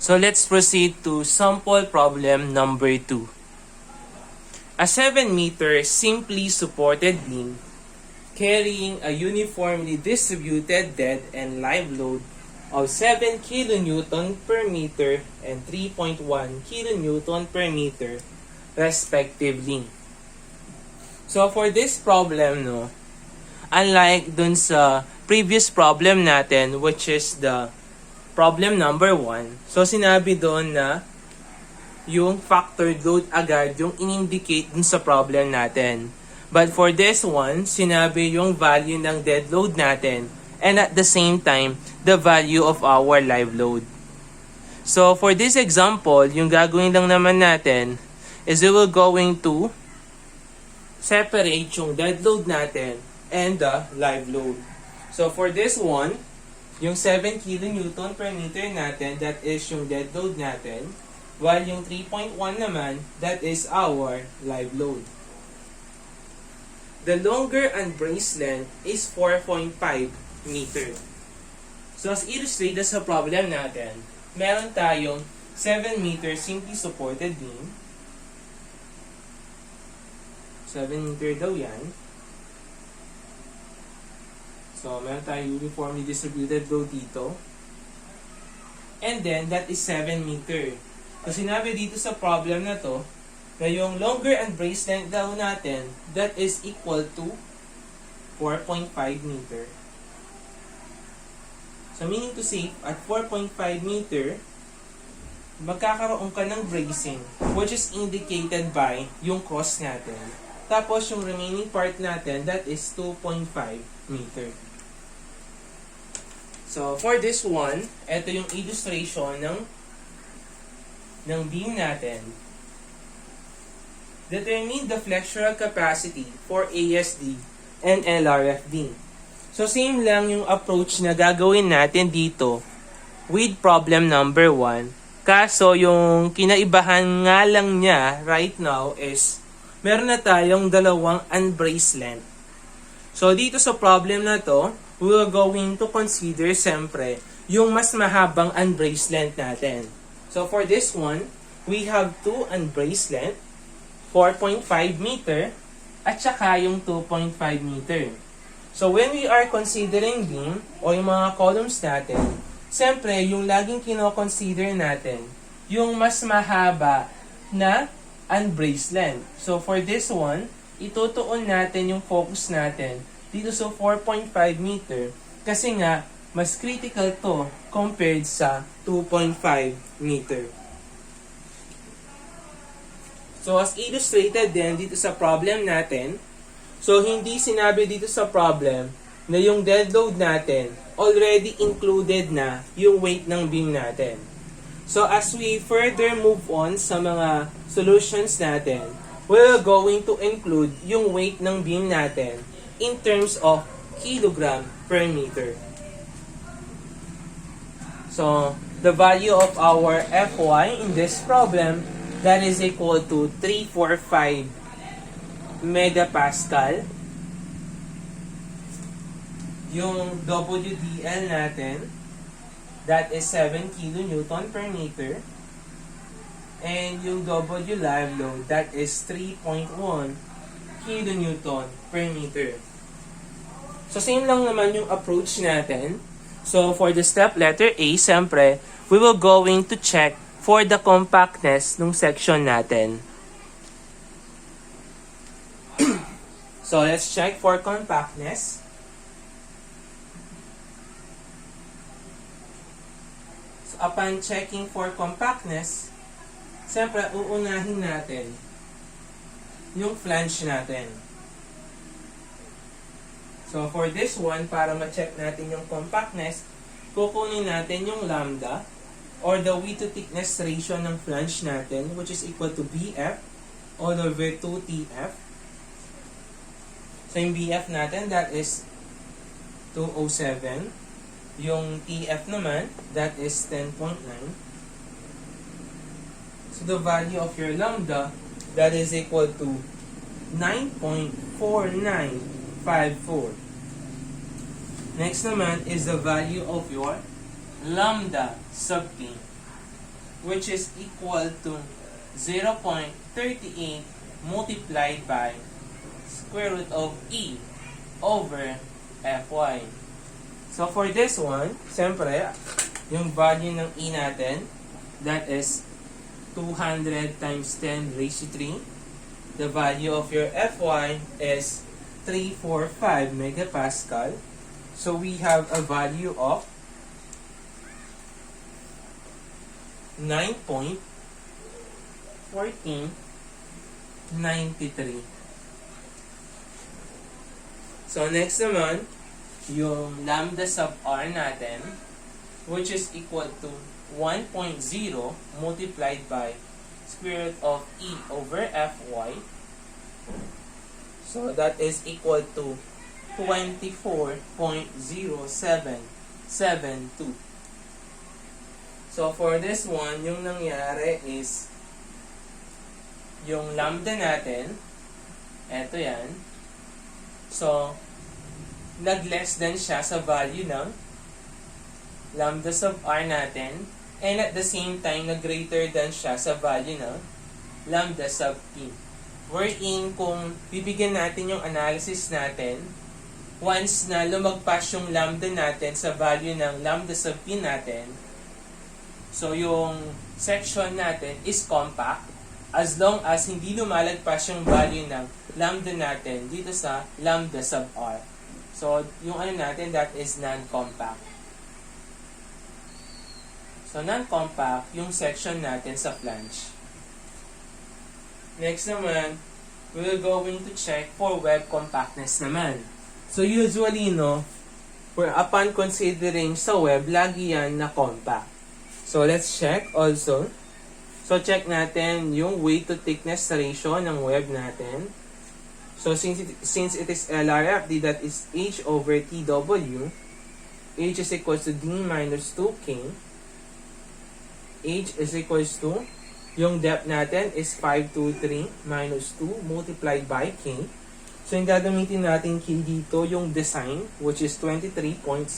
So let's proceed to sample problem number 2. A 7-meter simply supported beam carrying a uniformly distributed dead and live load of 7 kN per meter and 3.1 kN per meter respectively. So for this problem, unlike dun sa previous problem natin, which is the problem number 1, so sinabi doon na yung factored load agad yung in-indicate dun sa problem natin. But for this one, sinabi yung value ng dead load natin and at the same time, the value of our live load. So for this example, yung gagawin lang naman natin is we will going to separate yung dead load natin and the live load. So for this one, yung 7 kN per meter natin, that is yung dead load natin, while yung 3.1 naman, that is our live load. The longer unbraced length is 4.5 meter. So as illustrated sa problem natin, meron tayong 7 meter simply supported beam. 7 meter daw yan. So meron tayong uniformly distributed load dito. And then that is 7 meter. So sinabi dito sa problem na to, na yung longer unbraced length daw natin, that is equal to 4.5 meter. So meaning to say, at 4.5 meter, magkakaroon ka ng bracing, which is indicated by yung cross natin. Tapos yung remaining part natin, that is 2.5 meter. So for this one, ito yung illustration ng beam natin. Determine the flexural capacity for ASD and LRFD. So same lang yung approach na gagawin natin dito with problem number 1. Kaso yung kinaibahan nga lang niya right now is meron na tayong dalawang unbraced length. So dito sa problem na to, we are going to consider siyempre yung mas mahabang unbraced length natin. So for this one, we have two unbraced length, 4.5 meter at saka yung 2.5 meter. So when we are considering beam o yung mga columns natin, siyempre yung laging kino-consider natin yung mas mahaba na unbraced length. So for this one, itutuon natin yung focus natin dito sa 4.5 meter kasi nga mas critical to compared sa 2.5 meter. So as illustrated din dito sa problem natin, so hindi sinabi dito sa problem na yung dead load natin already included na yung weight ng beam natin. So as we further move on sa mga solutions natin, we're going to include yung weight ng beam natin in terms of kilogram per meter. So the value of our Fy in this problem, that is equal to 345 megapascal. Yung WDL natin, that is 7 kN per meter. And yung W live load, that is 3.1 kN per meter. So same lang naman yung approach natin. So for the step letter A, siyempre, we will going to check for the compactness ng section natin. So let's check for compactness. So upon checking for compactness, siyempre uunahin natin yung flange natin. So for this one, para ma-check natin yung compactness, kukunin natin yung lambda or the width to thickness ratio ng flange natin, which is equal to BF all over 2TF. So yung BF natin, that is 207. Yung TF naman, that is 10.9. So the value of your lambda, that is equal to 9.4954. Next naman is the value of your lambda sub P. which is equal to 0.38 multiplied by square root of E over Fy. So for this one, siyempre, yung value ng E natin, that is 200 times 10 raised to 3. The value of your Fy is 345 megapascal. So we have a value of 9.1493. So next naman, yung lambda sub r natin, which is equal to 1.0 multiplied by square root of E over Fy. So that is equal to 24.0772. So for this one, yung nangyari is yung lambda natin, eto yan. So, nag-less than siya sa value ng lambda sub r natin, and at the same time, nag-greater than siya sa value ng lambda sub p. Wherein, kung bibigyan natin yung analysis natin, once na lumagpas yung lambda natin sa value ng lambda sub p natin, so yung section natin is compact as long as hindi lumalagpas yung value ng lambda natin dito sa lambda sub r. So, yung ano natin, that is non-compact. So, non-compact yung section natin sa flange. Next naman, we're going to check for web compactness naman. So, usually, upon considering sa web, lagi yan na compact. So, let's check also. So, check natin yung weight to thickness ratio ng web natin. So, since it is LRFD, that is H over TW, H is equals to D minus 2K. H is equals to, yung depth natin is 523 minus 2 multiplied by K. So, yung gagamitin natin K dito, yung design, which is 23.6.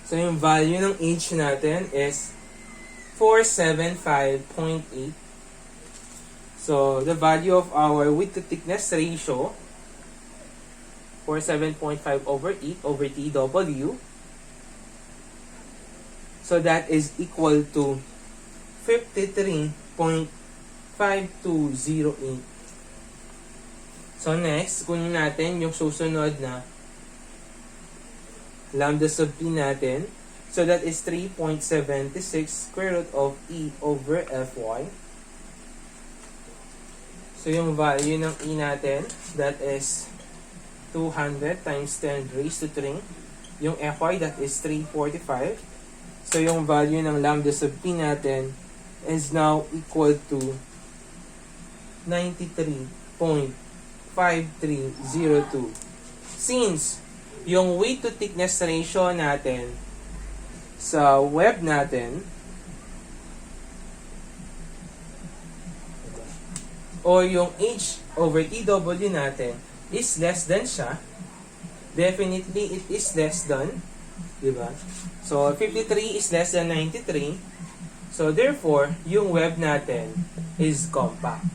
So, yung value ng H natin is 475.8. So, the value of our width to thickness ratio, 47.5 over 8 over TW. So, that is equal to 53.5208. So, next, kunin natin yung susunod na lambda sub p natin. So, that is 3.76 square root of E over Fy. So, yung value ng E natin, that is 200 times 10 raised to 3. Yung Fy, that is 345. So, yung value ng lambda sub p natin is now equal to 93.5302. Since yung weight to thickness ratio natin sa web natin o yung H over TW natin is less than siya, definitely it is less than, diba? So, 53 is less than 93. So, therefore, yung web natin is compact.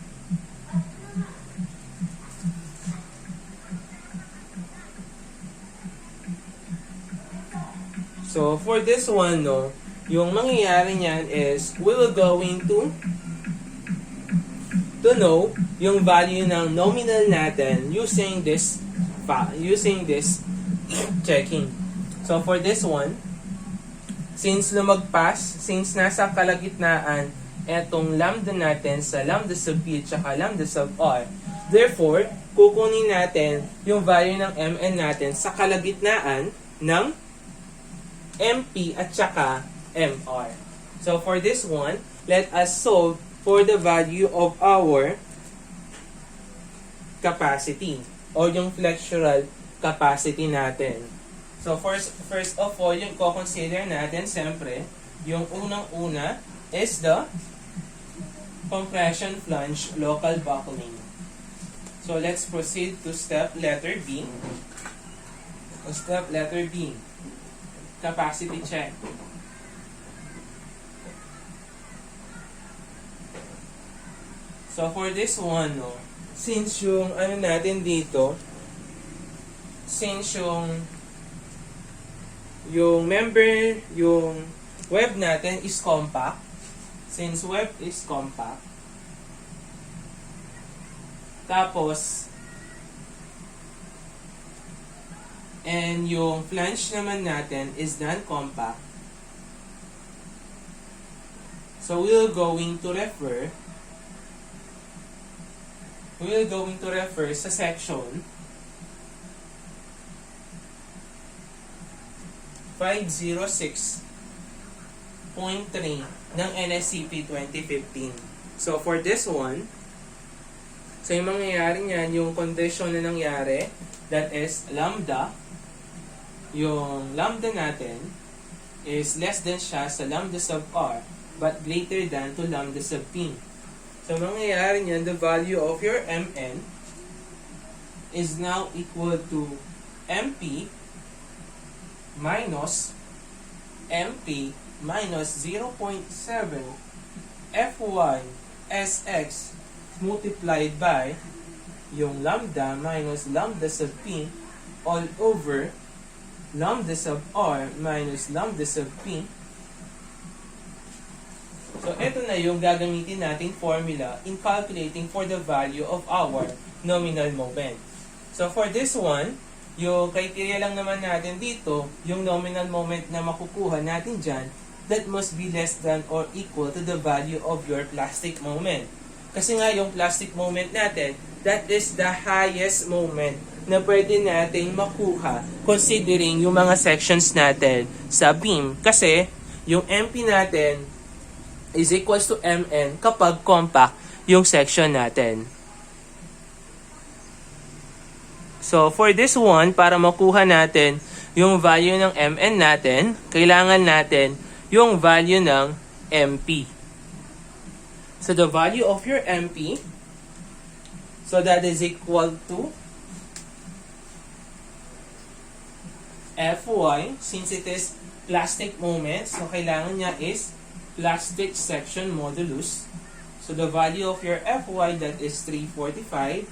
So, for this one, yung mangyayari niyan is we will going to know yung value ng nominal natin using this checking. So, for this one, since nasa kalagitnaan etong lambda natin sa lambda sub p at saka lambda sub r, therefore, kukunin natin yung value ng mn natin sa kalagitnaan ng mp at saka mr. So, for this one, let us solve for the value of our capacity or yung flexural capacity natin. So, first of all, yung consider natin, siyempre, yung unang-una is the compression flange local buckling. So, let's proceed to step letter B. Step letter B, capacity check. So, for this one, no, since yung ano natin dito, since yung member, yung web natin is compact, since web is compact, tapos, and yung flange naman natin is non-compact, so we're going to refer sa section 506.3 ng NSCP 2015. So, for this one, so yung mangyayari niyan, yung condition na nangyari, that is lambda, yung lambda natin is less than siya sa lambda sub r, but greater than to lambda sub p. So, mangyayari niyan, the value of your mn is now equal to mp minus mp minus 0.7 fy sx multiplied by yung lambda minus lambda sub p all over lambda sub r minus lambda sub p. So, ito na yung gagamitin nating formula in calculating for the value of our nominal moment. So, for this one, yung criteria lang naman natin dito, yung nominal moment na makukuha natin dyan, that must be less than or equal to the value of your plastic moment. Kasi nga yung plastic moment natin, that is the highest moment na pwede natin makuha considering yung mga sections natin sa beam. Kasi yung MP natin is equals to MN kapag compact yung section natin. So, for this one, para makuha natin yung value ng MN natin, kailangan natin yung value ng MP. So, the value of your MP, so that is equal to Fy, since it is plastic moment, so kailangan niya is plastic section modulus. So, the value of your Fy, that is 345.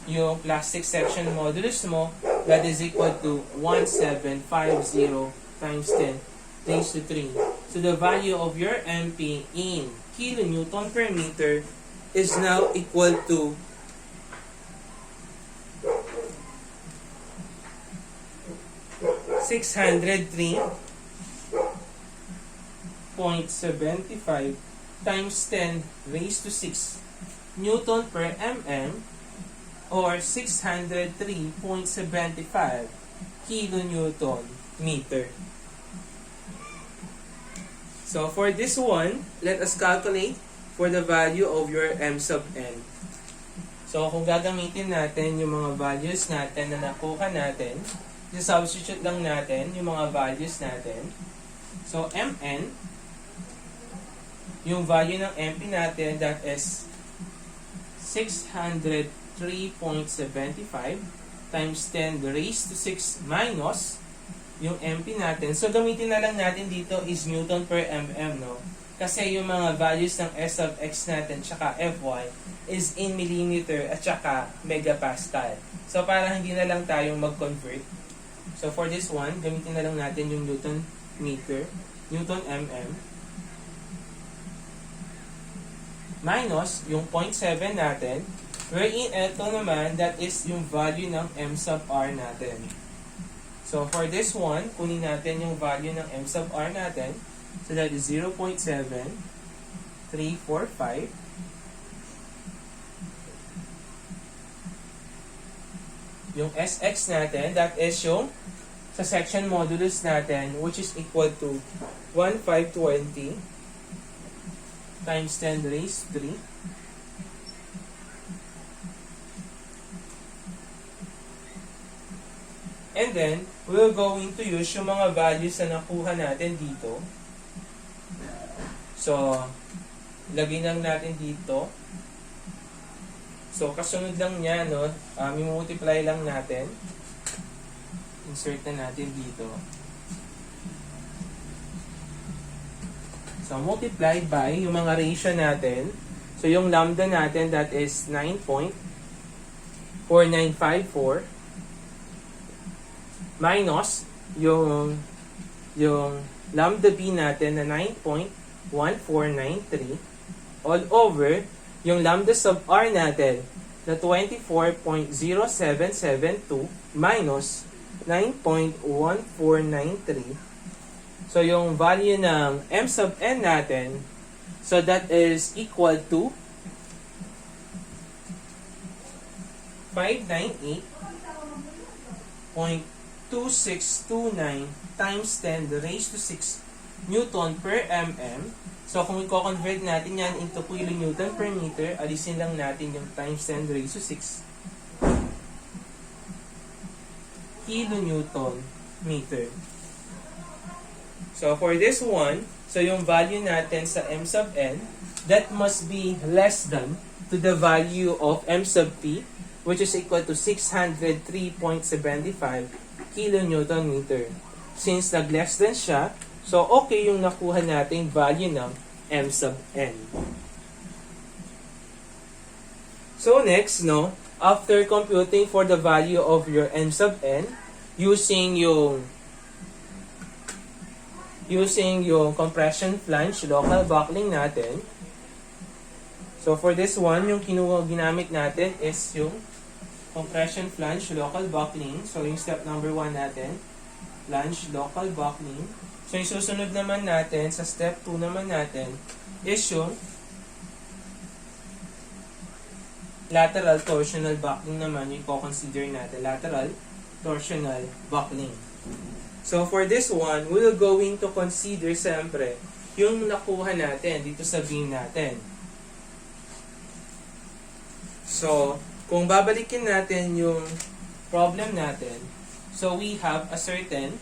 Yung plastic section modulus mo, that is equal to 1750 times 10 raised to 3. So, the value of your MP in kilonewton per meter is now equal to 603.75 times 10 raised to 6 Newton per mm, or 603.75 kilonewton meter. So, for this one, let us calculate for the value of your m sub n. So, kung gagamitin natin yung mga values natin na nakuha natin, substitute lang natin yung mga values natin. So, mn, yung value ng mp natin, that is 603.75 times 10 raised to 6 minus yung MP natin. So, gamitin na lang natin dito is Newton per mm, no? Kasi yung mga values ng S of X natin tsaka Fy is in millimeter at tsaka megapascal. So, para hindi na lang tayong mag-convert. So, for this one, gamitin na lang natin yung Newton meter, Newton mm, minus yung 0.7 natin, wherein ito naman, that is yung value ng m sub r natin. So, for this one, kunin natin yung value ng m sub r natin. So, that is 0.7345. Yung Sx natin, that is yung sa section modulus natin, which is equal to 1520 times 10 raised to 3. And then, we're going to use yung mga values na nakuha natin dito. So, lagay lang natin dito. So, kasunod lang niya, no? I-multiply lang natin. Insert na natin dito. So, multiplied by yung mga ratio natin. So, yung lambda natin, that is 9.4954 minus yung lambda b natin na 9.1493 all over yung lambda sub r natin na 24.0772 minus 9.1493. So, yung value ng m sub n natin, so that is equal to 598.2629 times 10 raised to 6 Newton per mm. So, kung i-convert natin yan into kilonewton per meter, alisin lang natin yung times 10 raised to 6 kilonewton meter. So, for this one, so yung value natin sa m sub n, that must be less than to the value of m sub p, which is equal to 603.75 kilonewton meter. Since nag-less than siya, so okay yung nakuha nating value ng m sub n. So next, no, after computing for the value of your m sub n, using yung compression flange local buckling natin. So for this one, yung ginamit natin is yung compression flange local buckling. So yung step number 1 natin, flange local buckling. So yung susunod naman natin, sa step 2 naman natin, is yung lateral torsional buckling naman yung i-consider natin. Lateral torsional buckling. So for this one, we're going to consider siyempre yung nakuha natin dito sa beam natin. So, kung babalikin natin yung problem natin, so we have a certain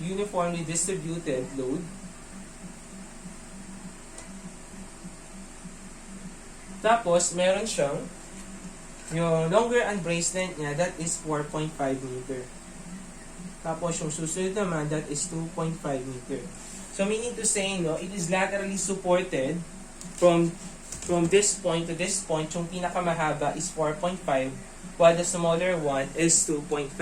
uniformly distributed load. Tapos, meron siyang yung longer unbraced length niya, that is 4.5 meter. Tapos, yung susunod naman, that is 2.5 meter. So, meaning to say, no, it is laterally supported from this point to this point. Yung pinakamahaba is 4.5, while the smaller one is 2.5.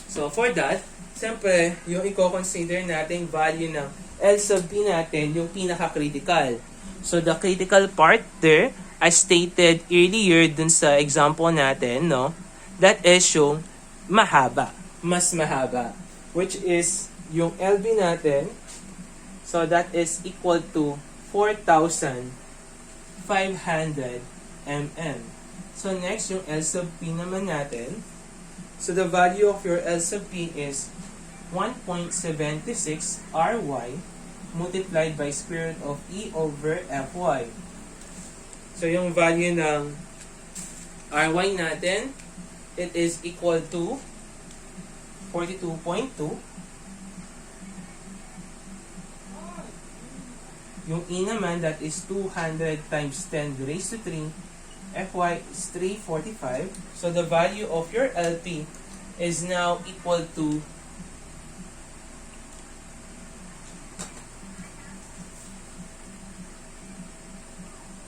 So, for that, siyempre, yung i-consider natin value ng L sub B natin, yung pinaka-critical. So, the critical part there, as stated earlier dun sa example natin, no, that is yung mahaba, mas mahaba, which is yung LB natin, so that is equal to 4,500 mm. So, next, yung L sub P naman natin, so the value of your L sub P is 1.76 Ry multiplied by square root of E over Fy. So, yung value ng Ry natin, it is equal to 42.2. Yung E naman, that is 200 times 10 raised to 3. Fy is 345. So, the value of your LP is now equal to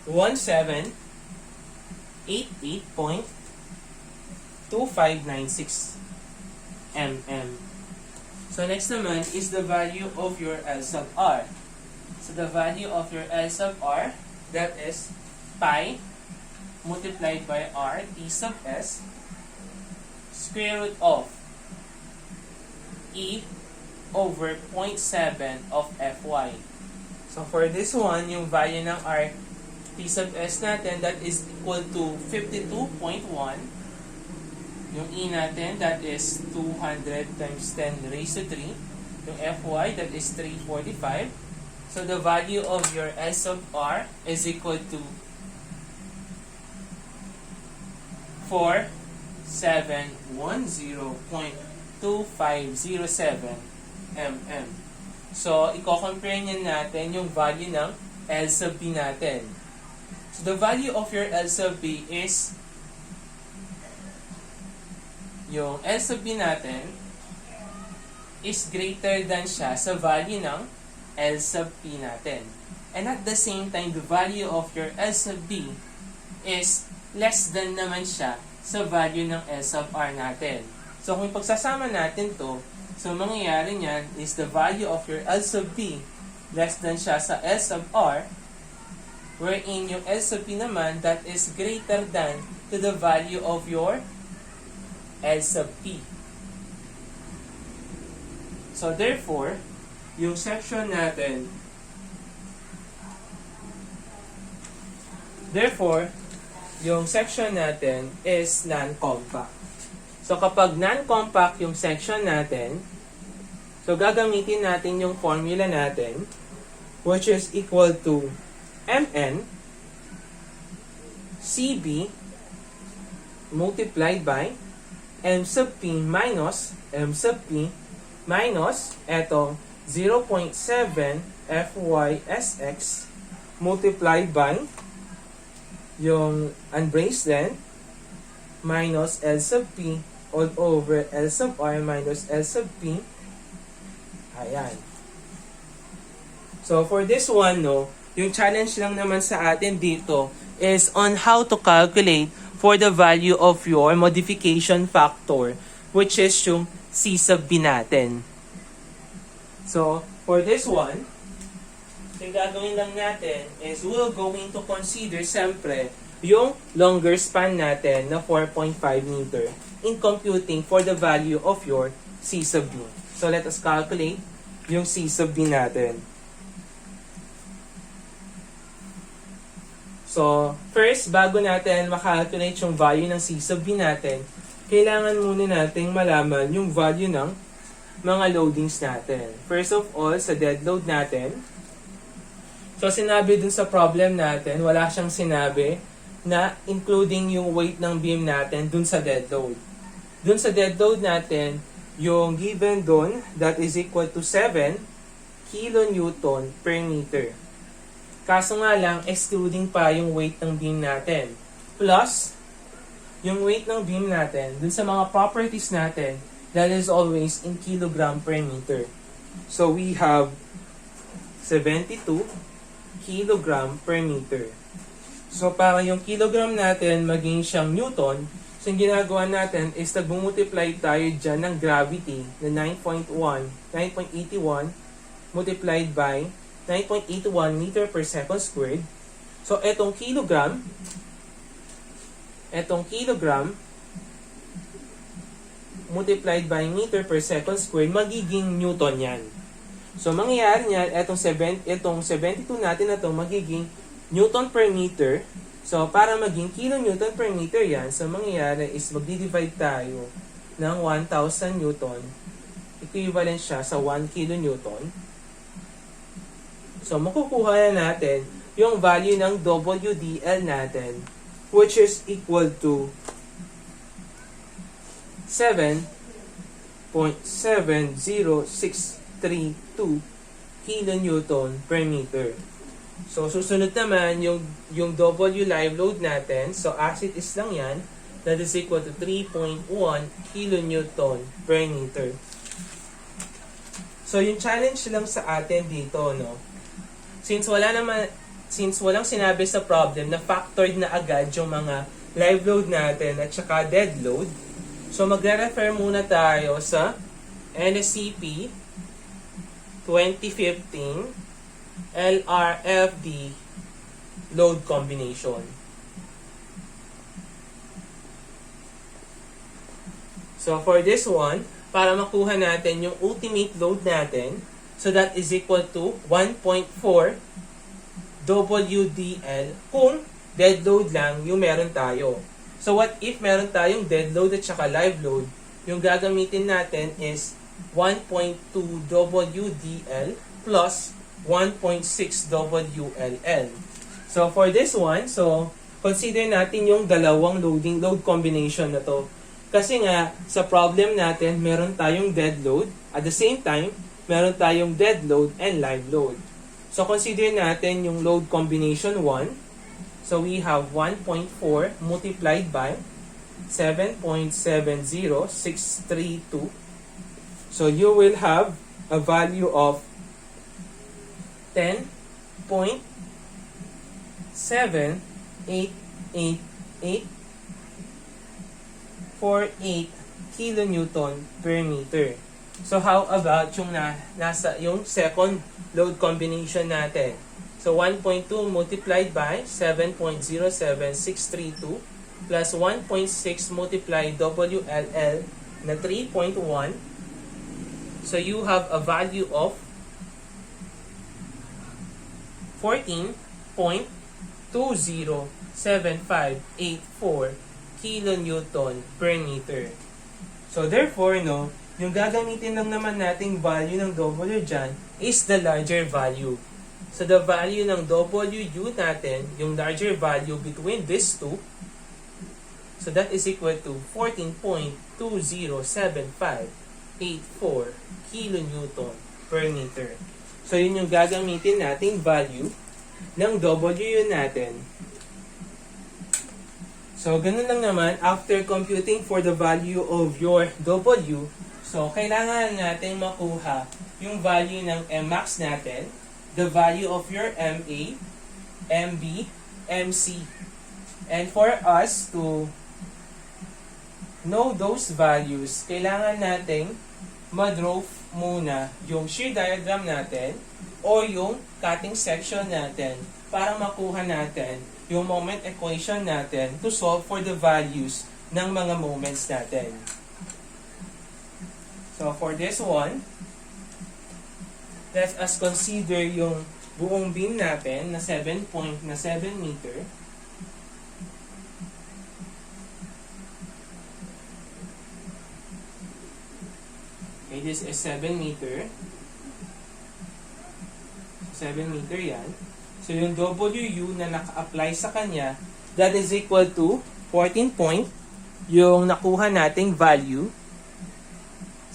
1788.2596 mm. So, next naman is the value of your L sub R. So, the value of your L sub R, that is pi multiplied by R T sub S square root of E over 0.7 of Fy. So, for this one, yung value ng R T sub S natin, that is equal to 52.1. Yung E natin, that is 200 times 10 raised to 3. Yung Fy, that is 345. So, the value of your S sub R is equal to 4710.2507 mm. So, i-compare niya natin yung value ng L sub B natin. So, the value of your L sub B is yung L sub B natin is greater than siya sa value ng L sub P natin. And at the same time, the value of your L sub B is less than naman siya sa value ng L sub R natin. So kung pagsasama natin to, so mangyayari niyan is the value of your L sub B less than siya sa L sub R, wherein yung L sub B naman that is greater than to the value of your L sub P. So therefore, yung section natin is non-compact. So kapag non-compact yung section natin, so gagamitin natin yung formula natin, which is equal to Mn Cb multiplied by M sub P minus M sub P minus etong 0.7 FySx multiplied by yung unbraced length minus L sub P all over L sub R minus L sub P. Ayan. So for this one, no, yung challenge lang naman sa atin dito is on how to calculate for the value of your modification factor, which is yung C sub B natin. So for this one, yung gagawin lang natin is we're going to consider siyempre yung longer span natin na 4.5 meter in computing for the value of your C sub B. So let us calculate yung C sub B natin. So first, bago natin makalculate yung value ng C sub B natin, kailangan muna nating malaman yung value ng mga loadings natin. First of all, sa dead load natin, so sinabi dun sa problem natin, wala siyang sinabi na including yung weight ng beam natin dun sa dead load. Dun sa dead load natin, yung given dun, that is equal to 7 kilonewton per meter. Kaso nga lang, excluding pa yung weight ng beam natin. Plus, yung weight ng beam natin, dun sa mga properties natin, that is always in kilogram per meter. So we have 72 kilogram per meter. So para yung kilogram natin maging siyang newton, so yung ginagawa natin is nag-multiply tayo dyan ng gravity na 9.81 multiplied by 9.81 meter per second squared. So etong kilogram multiplied by meter per second squared, magiging newton yan. So mangyayari niyan, etong 72 natin na to magiging newton per meter. So para maging kilonewton per meter yan, so mangyayari is magdi-divide tayo ng 1,000 newton. Equivalent siya sa 1 kilonewton. So makukuha na natin yung value ng WDL natin, which is equal to 7.70632 kilonewton per meter. So susunod naman yung W live load natin. So as it is lang yan, that is equal to 3.1 kilonewton per meter. So yung challenge lang sa atin dito, no, since walang sinabi sa problem na factored na agad yung mga live load natin at saka dead load, so magre-refer muna tayo sa NSCP 2015 LRFD load combination. So for this one, para makuha natin yung ultimate load natin, so that is equal to 1.4 WDL kung dead load lang yung meron tayo. So what if meron tayong dead load at saka live load? Yung gagamitin natin is 1.2 WDL plus 1.6 WLL. So for this one, so consider natin yung dalawang load combination na to. Kasi nga sa problem natin, meron tayong dead load, at the same time, meron tayong dead load and live load. So consider natin yung load combination 1. So we have 1.4 multiplied by 7.70632. So you will have a value of 10 1.788848 kilonewton per meter. So how about yung nasa yung second load combination natin? So 1.2 multiplied by 7.07632 plus 1.6 multiplied WLL na 3.1. So you have a value of 14.207584 kilonewton per meter. So therefore, no, yung gagamitin lang naman nating value ng W dyan is the larger value. So the value ng WU natin, yung larger value between these two, so that is equal to 14.207584 kilonewton per meter. So yun yung gagamitin nating value ng WU natin. So ganun lang naman, after computing for the value of your W, so kailangan natin makuha yung value ng Mmax natin, the value of your MA, MB, MC. And for us to know those values, kailangan nating ma-draw muna yung shear diagram natin o yung cutting section natin para makuha natin yung moment equation natin to solve for the values ng mga moments natin. So for this one, let us consider yung buong beam natin na 7.7 meter. Okay, this is 7 meter. 7 meter yan. So yung WU na naka-apply sa kanya, that is equal to 14 point, yung nakuha nating value.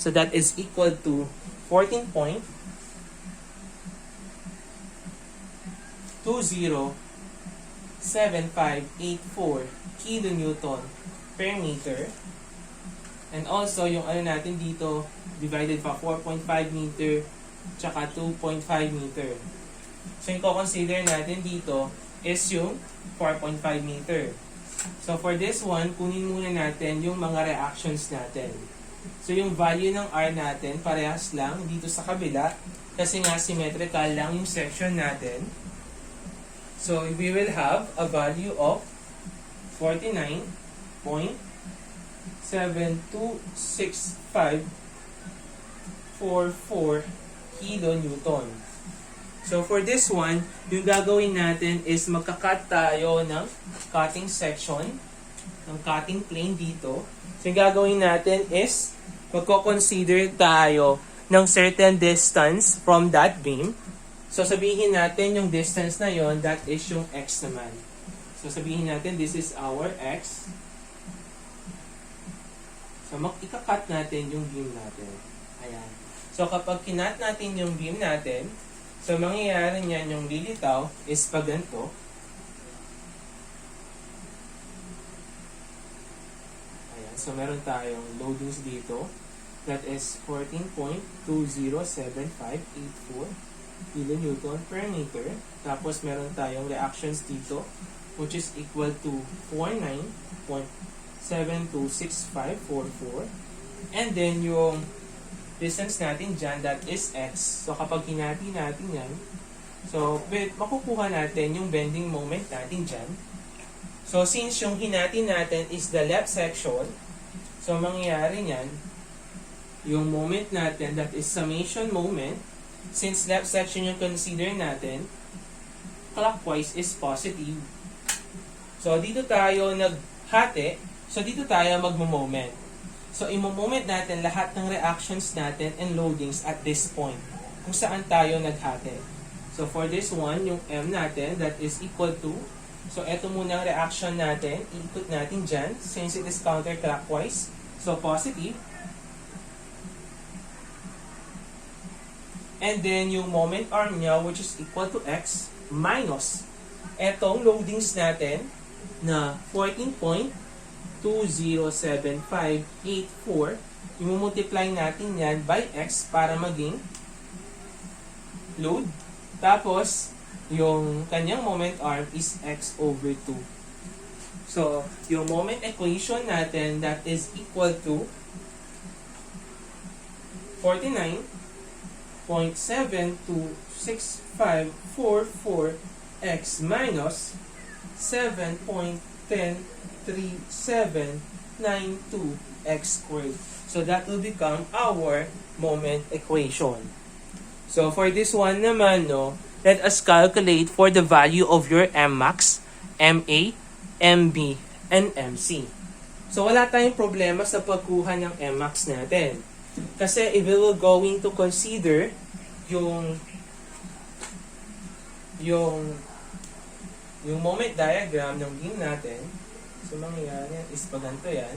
So that is equal to 14.207584 kilonewton per meter. And also, yung ano natin dito, divided pa 4.5 meter, tsaka 2.5 meter. So, yung consider natin dito is yung 4.5 meter. So, for this one, kunin muna natin yung mga reactions natin. So, yung value ng R natin, parehas lang dito sa kabila, kasi nga symmetrical lang yung section natin. So, we will have a value of 49.726544 kilonewton. So, for this one, yung gagawin natin is magka-cut tayo ng cutting section, ng cutting plane dito. So, yung gagawin natin is magko-consider tayo ng certain distance from that beam. So, sabihin natin yung distance na yon, that is yung X naman. So, sabihin natin, this is our X. So, ika-cut natin yung beam natin. Ayan. So, kapag kinat natin yung beam natin, so, mangyayari niyan yung lilitaw is pag ganito. Ayan. So, meron tayong loadings dito. That is 14.207584 kilonewton per meter. Tapos, meron tayong reactions dito, which is equal to 49.726544. And then, yung distance natin dyan, that is X. So, kapag hinati natin yan, so, makukuha natin yung bending moment natin dyan. So, since yung hinati natin is the left section, so, mangyayari nyan, yung moment natin, that is summation moment, since left section yung consider natin, clockwise is positive. So, dito tayo naghati, so, dito tayo magmo-moment. So, imo-moment natin lahat ng reactions natin and loadings at this point, kung saan tayo naghati. So, for this one, yung M natin, that is equal to, so, eto muna ang reaction natin, iikot natin dyan, since it is counterclockwise, so, positive. And then, yung moment arm niya, which is equal to X, minus etong loadings natin na 14.207584, i-multiply natin yan by X para maging load. Tapos, yung kanyang moment arm is x over 2. So, yung moment equation natin, that is equal to 49.726544x minus 7.103792x squared. So, that will become our moment equation. So, for this one naman, no, let us calculate for the value of your Mmax, Ma, Mb, and Mc. So, wala tayong problema sa pagkuha ng Mmax natin. Kasi if we will going to consider yung moment diagram ng beam natin, so mangyayari yan is paganto yan.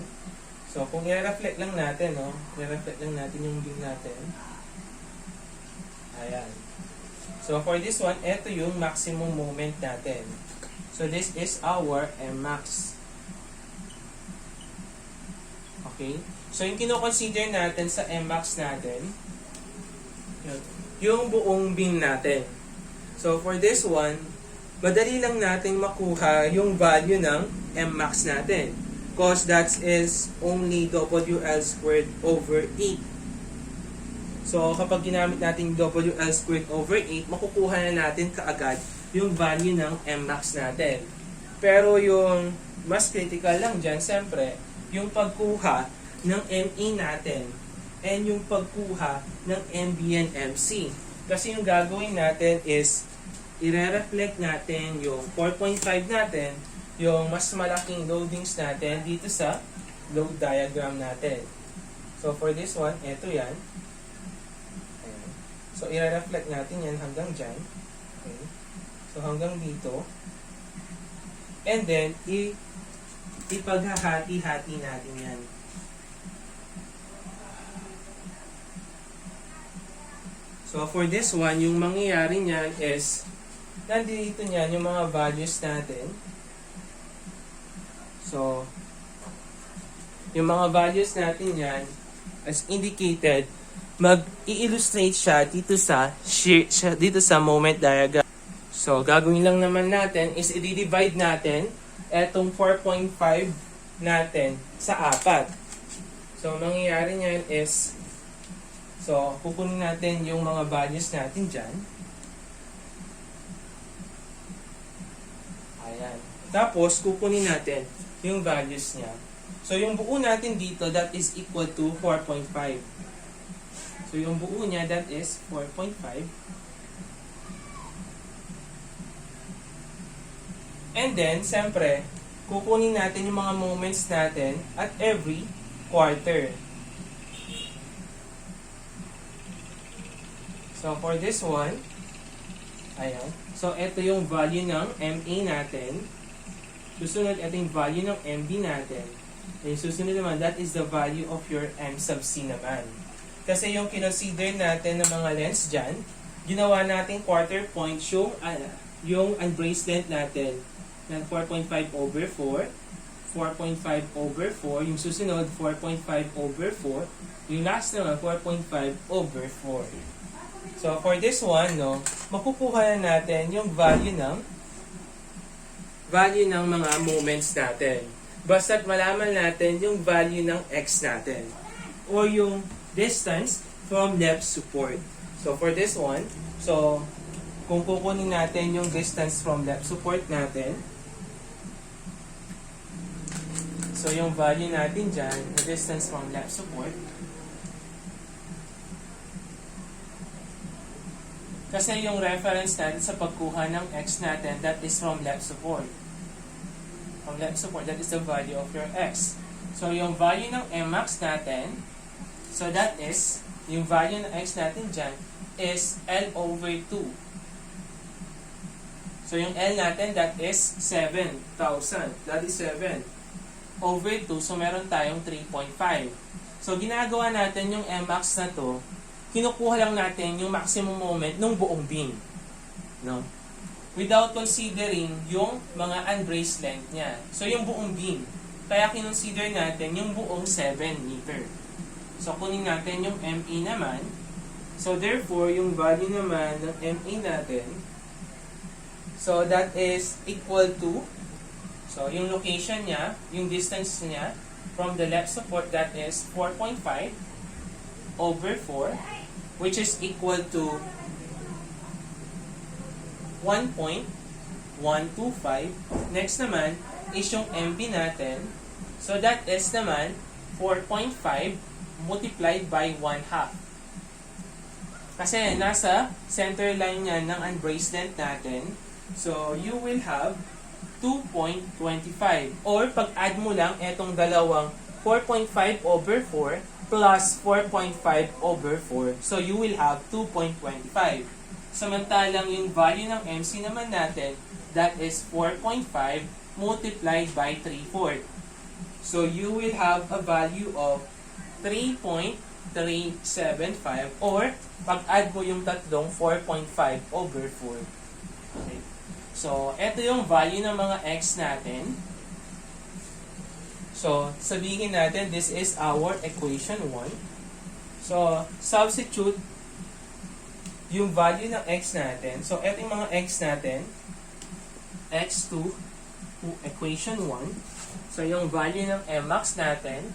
So, kung i-reflect lang natin, no, i-reflect lang natin yung beam natin. Ayan. So, for this one, ito yung maximum moment natin. So, this is our Mmax. Okay? So, yung kino-consider natin sa Mmax natin, yung buong beam natin. So, for this one, madali lang natin makuha yung value ng Mmax natin. Because that is only WL squared over 8. So, kapag ginamit natin WL squared over 8, makukuha na natin kaagad yung value ng Mmax natin. Pero yung mas critical lang dyan, siyempre, yung pagkuha ng MA natin and yung pagkuha ng MB and MC. Kasi yung gagawin natin is i-reflect natin yung 4.5 natin, yung mas malaking loadings natin dito sa load diagram natin. So for this one, eto yan. Ayan. So i-reflect natin yan hanggang dyan. Okay. So hanggang dito. And then, ipaghahati-hati natin yan. So, for this one, yung mangyayari niyan is, nandito niyan yung mga values natin. So, yung mga values natin yan, as indicated, mag-i-illustrate siya dito sa moment diagram. So, gagawin lang naman natin is i-divide natin etong 4.5 natin sa 4. So, mangyayari niyan is, so, kukunin natin yung mga values natin dyan. Ayan. Tapos, kukunin natin yung values niya. So, yung buo natin dito, that is equal to 4.5. So, yung buo niya, that is 4.5. And then, siyempre, kukunin natin yung mga moments natin at every quarter. So, for this one, ayan. So, ito yung value ng MA natin. Susunod, ito yung value ng MB natin. And susunod naman, that is the value of your M sub C naman. Kasi yung kinonsider natin ng mga lengths dyan, ginawa natin quarter point yung unbraced length natin ng 4.5 over 4, 4.5 over 4, yung susunod 4.5 over 4, yung last naman 4.5 over 4. So, for this one, no, makukuha na natin yung value ng mga moments natin. Basta't malaman natin yung value ng x natin or yung distance from left support. So, for this one, so, kung kukunin natin yung distance from left support natin, so, yung value natin dyan, the distance from left support, kasi yung reference natin sa pagkuha ng x natin, that is from left support. From left support, that is the value of your x. So, yung value ng Mmax natin, so that is, yung value ng x natin dyan, is L over 2. So, yung L natin, that is 7,000. That is 7 over 2. So, meron tayong 3.5. So, ginagawa natin yung Mmax na to, kinukuha lang natin yung maximum moment ng buong beam. No? Without considering yung mga unbraced length niya. So, yung buong beam. Kaya kinonsider natin yung buong 7 meter. So, kunin natin yung MA naman. So, therefore, yung value naman ng MA natin, So that is equal to, so yung location niya, yung distance niya from the left support, that is 4.5 over 4, which is equal to 1.125. Next naman is yung MB natin. So that is naman 4.5 multiplied by 1/2. Kasi nasa center line yan ng unbraced natin. So you will have 2.25. Or pag-add mo lang etong dalawang 4.5 over 4 plus 4.5 over 4. So you will have 2.25. Samantalang yung value ng MC naman natin, that is 4.5 multiplied by 3/4. So you will have a value of 3.375, or pag-add mo yung tatlong 4.5 over 4. Okay. So, ito yung value ng mga x natin. So, sabihin natin, this is our equation 1. So, substitute yung value ng x natin. So, ito yung mga x natin. x2 to equation 1. So, yung value ng mmax natin.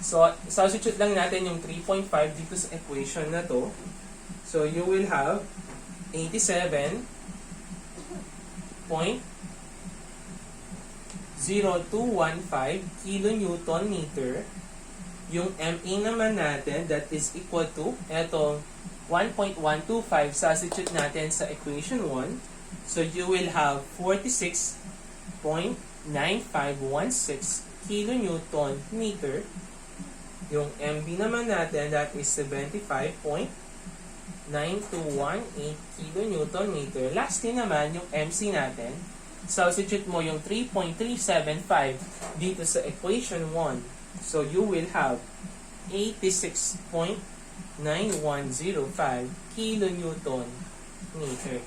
So, substitute lang natin yung 3.5 dito sa equation na to. So, you will have 87.0215 kilonewton meter. Yung MA naman natin, that is equal to, etong 1.125, substitute natin sa equation 1. So, you will have 46.9516 kilonewton meter. Yung MB naman natin, that is 75.9218 kilonewton meter. Lastly naman, yung MC natin, substitute mo yung 3.375 dito sa equation 1. So, you will have 86.9105 kilonewton meter.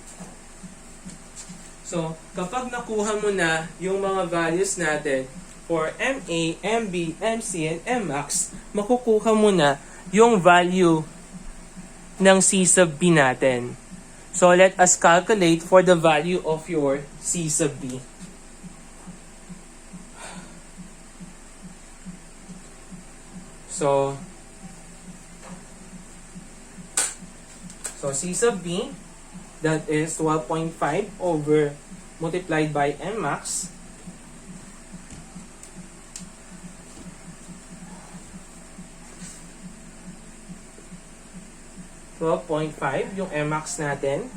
So, kapag nakuha mo na yung mga values natin for MA, MB, MC, and MMAX, makukuha mo na yung value ng C sub B natin. So, let us calculate for the value of your C sub B. So C sub B, that is 12.5 over multiplied by MMAX. 12.5 yung Mmax natin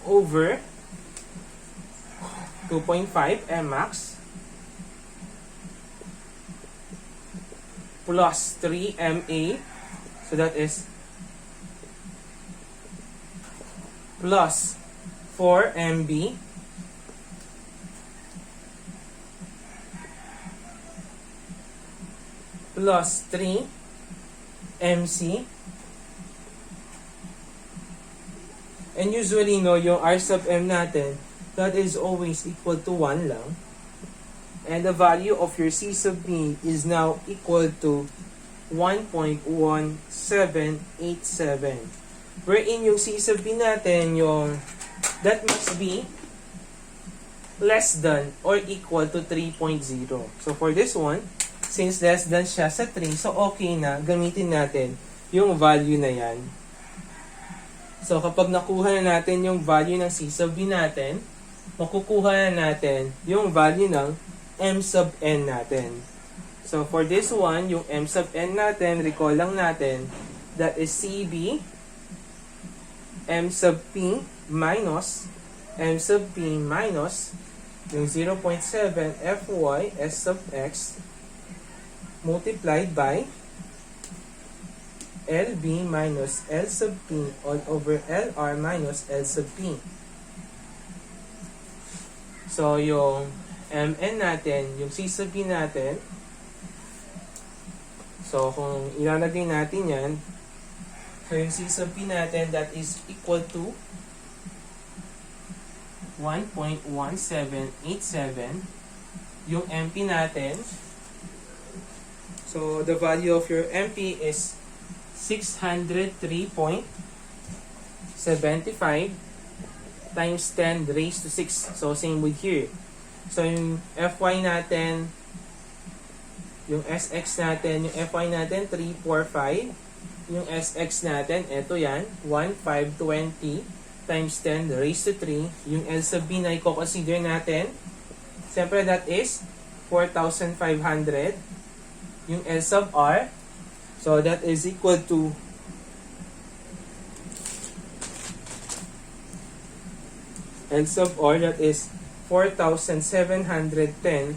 over 2.5 Mmax plus 3 Ma, so that is plus 4 Mb plus 3 MC. And usually, no, yung R sub M natin, that is always equal to 1 lang. And the value of your C sub B is now equal to 1.1787. Wherein yung C sub B natin, yung that must be less than or equal to 3.0. So for this one, since less than siya sa 3, so okay na, gamitin natin yung value na yan. So kapag nakuha na natin yung value ng C sub B natin, makukuha na natin yung value ng M sub N natin. So for this one, yung M sub N natin, recall lang natin, that is CB, M sub P minus M sub P minus yung 0.7 FY S sub X multiplied by LB minus L sub P all over LR minus L sub P. So, yung MN natin, yung C sub P natin, so kung ilalagay natin yan, so yung C sub P natin, that is equal to 1.1787. Yung MP natin, so the value of your MP is 603.75 times 10 raised to 6. So, same with here. So, yung Fy natin, yung Sx natin, yung Fy natin, 345. Yung Sx natin, eto yan, 1,520 times 10 raised to 3. Yung L sub B na i-consider natin, siyempre that is 4,500. Yung L sub R, so that is equal to L sub R, that is 4,710.2507,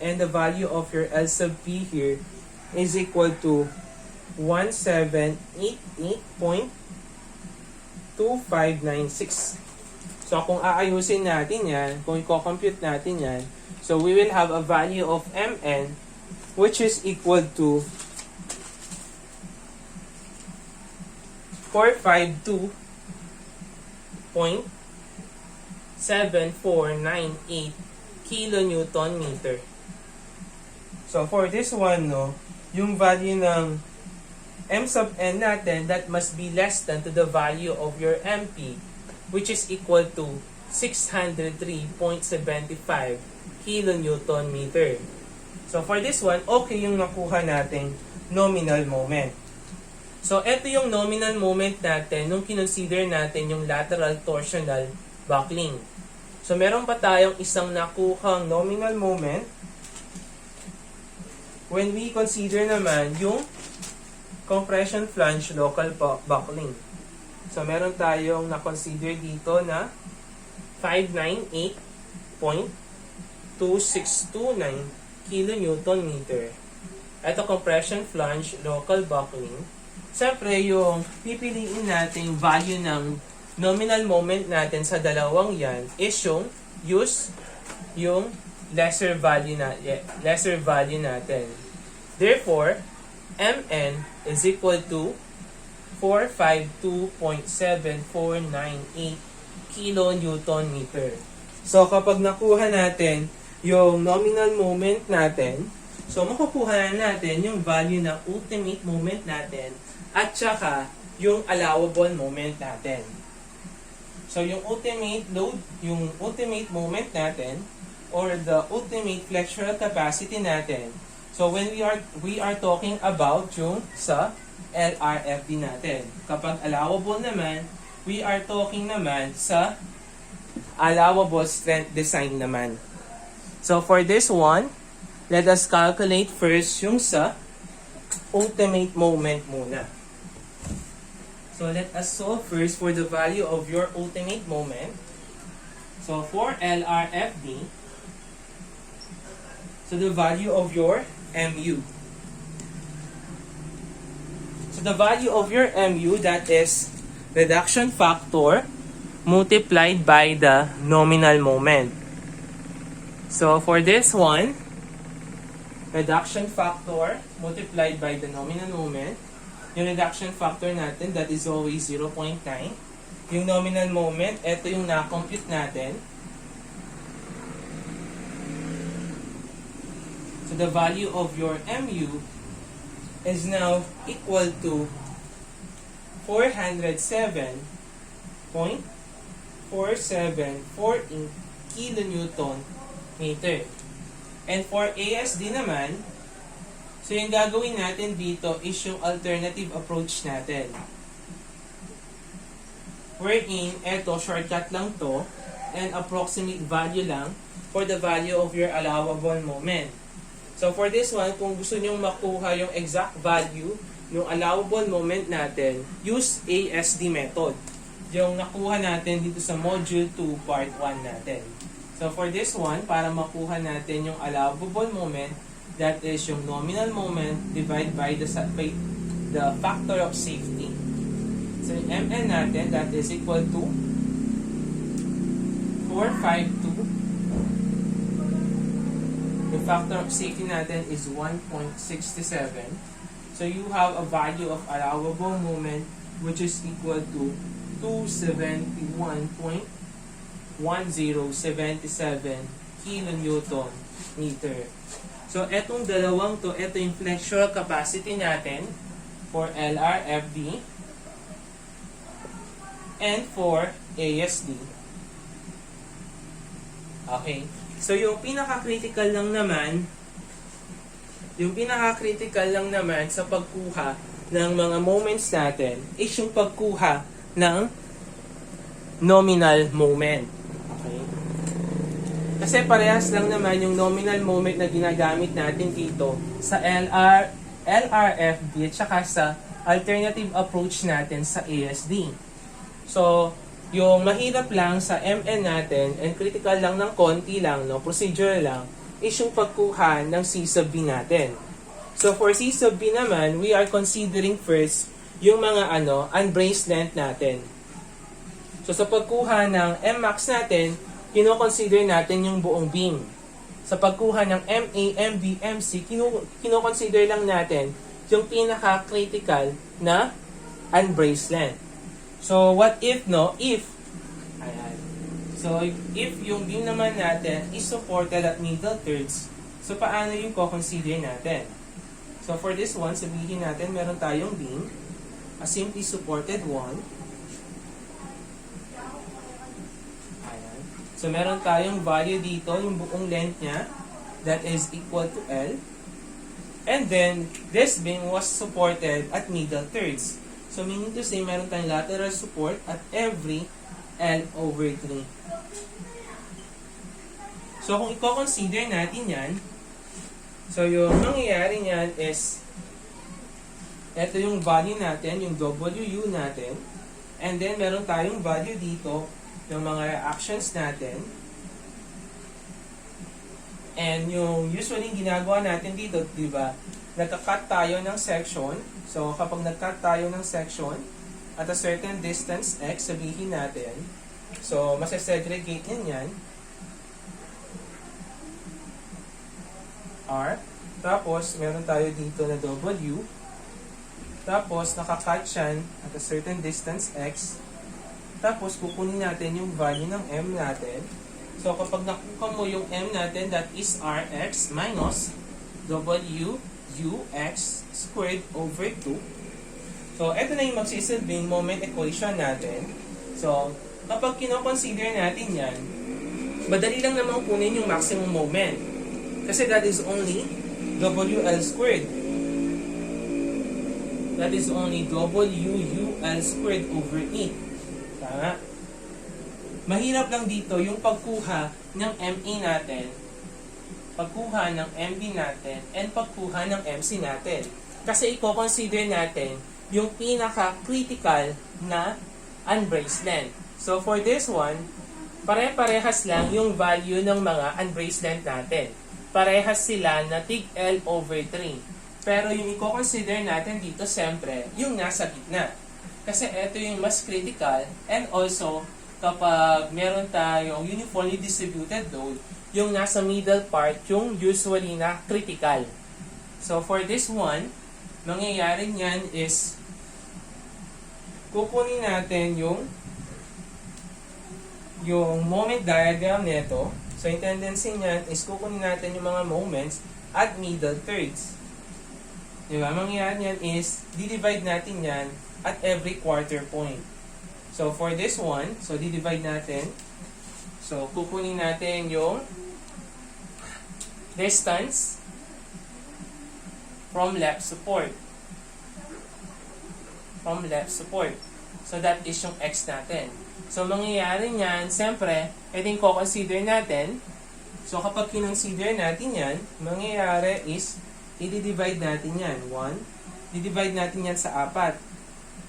and the value of your L sub P here is equal to 1788.2596. So kung aayusin natin yan, kung i-compute natin yan, so we will have a value of Mn which is equal to 452.7498 kilonewton meter. So for this one, no, yung value ng M sub n natin, that must be less than to the value of your MP, which is equal to 603.75 kilonewton meter. So for this one, okay yung nakuha nating nominal moment. So ito yung nominal moment natin nung kinonsider natin yung lateral torsional buckling. So meron pa tayong isang nakuhang nominal moment when we consider naman yung compression flange local buckling. So meron tayong na-consider dito na 598.2629 kilonewton meter. Ito compression flange local buckling. Siyempre, yung pipiliin natin value ng nominal moment natin sa dalawang yan is yung lesser value natin. Therefore, Mn is equal to 452.7498 kilonewton meter. So, kapag nakuha natin yung nominal moment natin, so makukuha natin yung value ng ultimate moment natin at saka yung allowable moment natin. So, yung ultimate load, yung ultimate moment natin, or the ultimate flexural capacity natin. So, when we are talking about yung sa LRFD natin. Kapag allowable naman, we are talking naman sa allowable strength design naman. So, for this one, let us calculate first yung sa ultimate moment muna. So, let us solve first for the value of your ultimate moment. So, for LRFD, so the value of your MU. So, the value of your MU, that is reduction factor multiplied by the nominal moment. So, for this one, reduction factor multiplied by the nominal moment. Yung reduction factor natin, that is always 0.9. Yung nominal moment, ito yung na-compute natin. So, the value of your MU is now equal to 407.474 kilonewton meter. And for ASD naman, so yung gagawin natin dito is yung alternative approach natin. Wherein, eto, shortcut lang to, and approximate value lang for the value of your allowable moment. So for this one, kung gusto nyong makuha yung exact value ng allowable moment natin, use ASD method. Yung nakuha natin dito sa Module 2, Part 1 natin. So for this one, para makuha natin yung allowable moment, that is yung nominal moment divided by the factor of safety. So yung Mn natin, that is equal to 452. The factor of safety natin is 1.67. So you have a value of allowable moment which is equal to 271.1077 kilonewton meter. So, etong dalawang to, ito yung flexural capacity natin for LRFD and for ASD. Okay. So, yung pinaka-critical lang naman sa pagkuha ng mga moments natin is yung pagkuha ng nominal moment. Okay? Kasi parehas lang naman yung nominal moment na ginagamit natin dito sa LRFD at saka sa alternative approach natin sa ASD. So, yung mahirap lang sa MN natin and critical lang ng konti lang, no, procedure lang, is yung pagkuha ng C sub B natin. So, for C sub B naman, we are considering first yung mga unbraced length natin. So, sa pagkuha ng M-max natin, kino-consider natin yung buong beam. Sa pagkuha ng MA, MB, MC, kino-consider lang natin yung pinaka-critical na unbraced length. So, what if, ayan. So, if yung beam naman natin is supported at middle thirds, so paano yung co-consider natin? So, for this one, sabihin natin meron tayong beam, a simply supported one. Ayan. So, meron tayong value dito, yung buong length niya, that is equal to L. And then, this beam was supported at middle thirds. So, meaning to say, meron tayong lateral support at every L over 3. So, kung i-consider natin yan, so yung mangyayari niyan is, ito yung value natin, yung WU natin, and then meron tayong value dito, yung mga reactions natin, and yung usually ginagawa natin dito, di ba, nagka-cut tayo ng section. So, kapag nag-cut tayo ng section at a certain distance x, sabihin natin, so, masasegregate yan, R. Tapos, meron tayo dito na W. Tapos, naka-cut yan at a certain distance x. Tapos, kukunin natin yung value ng M natin. So, kapag nakuha mo yung M natin, that is Rx minus W Ux squared over 2. So, ito na yung magsisilbing moment equation natin. So, kapag kino-consider natin yan, madali lang naman kunin yung maximum moment. Kasi that is only WL squared. That is only WUL squared over 8. Tama? Mahirap lang dito yung pagkuha ng MA natin, pagkuha ng MB natin, and pagkuha ng MC natin. Kasi i-consider natin yung pinaka-critical na unbraced length. So for this one, pare-parehas lang yung value ng mga unbraced length natin. Parehas sila na tig L over 3. Pero yung i-consider natin dito, siyempre, yung nasa gitna. Kasi ito yung mas critical, and also, kapag meron tayong uniformly distributed load, yung nasa middle part, yung usually na critical. So, for this one, mangyayari niyan is, kukunin natin yung moment diagram nito. So, yung tendency niyan is kukunin natin yung mga moments at middle thirds. Diba? Mangyayari niyan is, di-divide natin yan at every quarter point. So, for this one, so di-divide natin. So, kukunin natin yung distance from left support. From left support. So, that is yung x natin. So, mangyayari niyan, siyempre, ito yung consider natin. So, kapag kinonsider natin yan, mangyayari is, i-divide natin yan. 1. I-divide natin yan sa 4.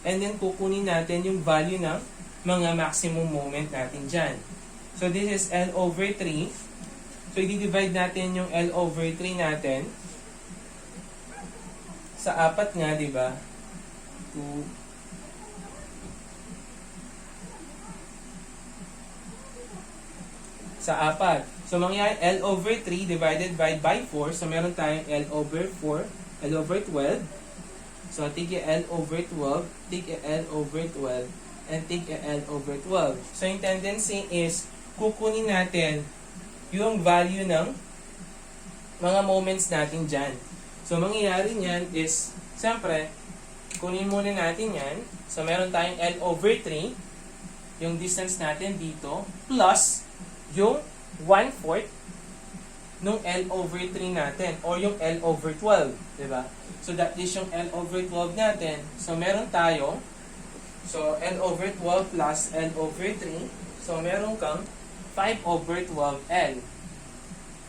And then, kukunin natin yung value ng mga maximum moment natin dyan. So, this is L over 3. So, i-divide natin yung L over 3 natin sa 4 nga, di ba? 2. Sa 4. So, mangyayari L over 3 divided by 4. So, meron tayong L over 4, L over 12. So, tig L over 12, tig L over 12, and tig L over 12. So, yung tendency is, kukunin natin yung value ng mga moments natin dyan. So, mangyayari niyan is, siyempre, kunin muna natin yan. So, meron tayong L over 3, yung distance natin dito, plus yung 1/4 nung L over 3 natin, or yung L over 12, diba? So, that is yung L over 12 natin. So, meron tayo, so, L over 12 plus L over 3, so, meron kang 5 over 12L.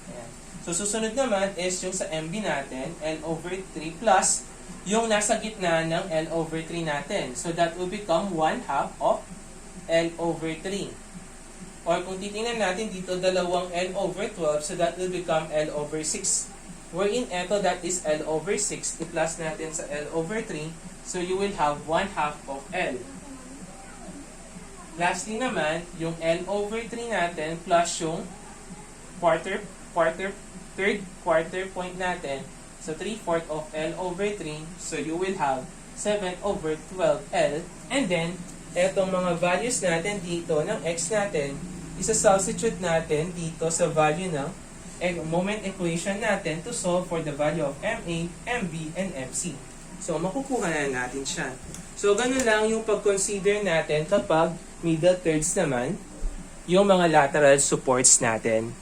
Ayan. So, susunod naman is yung sa MB natin, L over 3 plus yung nasa gitna ng L over 3 natin. So, that will become 1/2 of L over 3. Or kung titingnan natin dito, dalawang L over 12, so that will become L over 6. Wherein eto, that is L over 6, i-plus natin sa L over 3, so you will have 1/2 of L. Lastly naman, yung L over 3 natin plus yung third quarter point natin, so 3/4 of L over 3, so you will have 7 over 12L. And then, etong mga values natin dito ng x natin, isa-substitute natin dito sa value ng moment equation natin to solve for the value of MA, MB, and MC. So, makukuha na natin siya. So, ganun lang yung pag-consider natin kapag middle thirds naman yung mga lateral supports natin.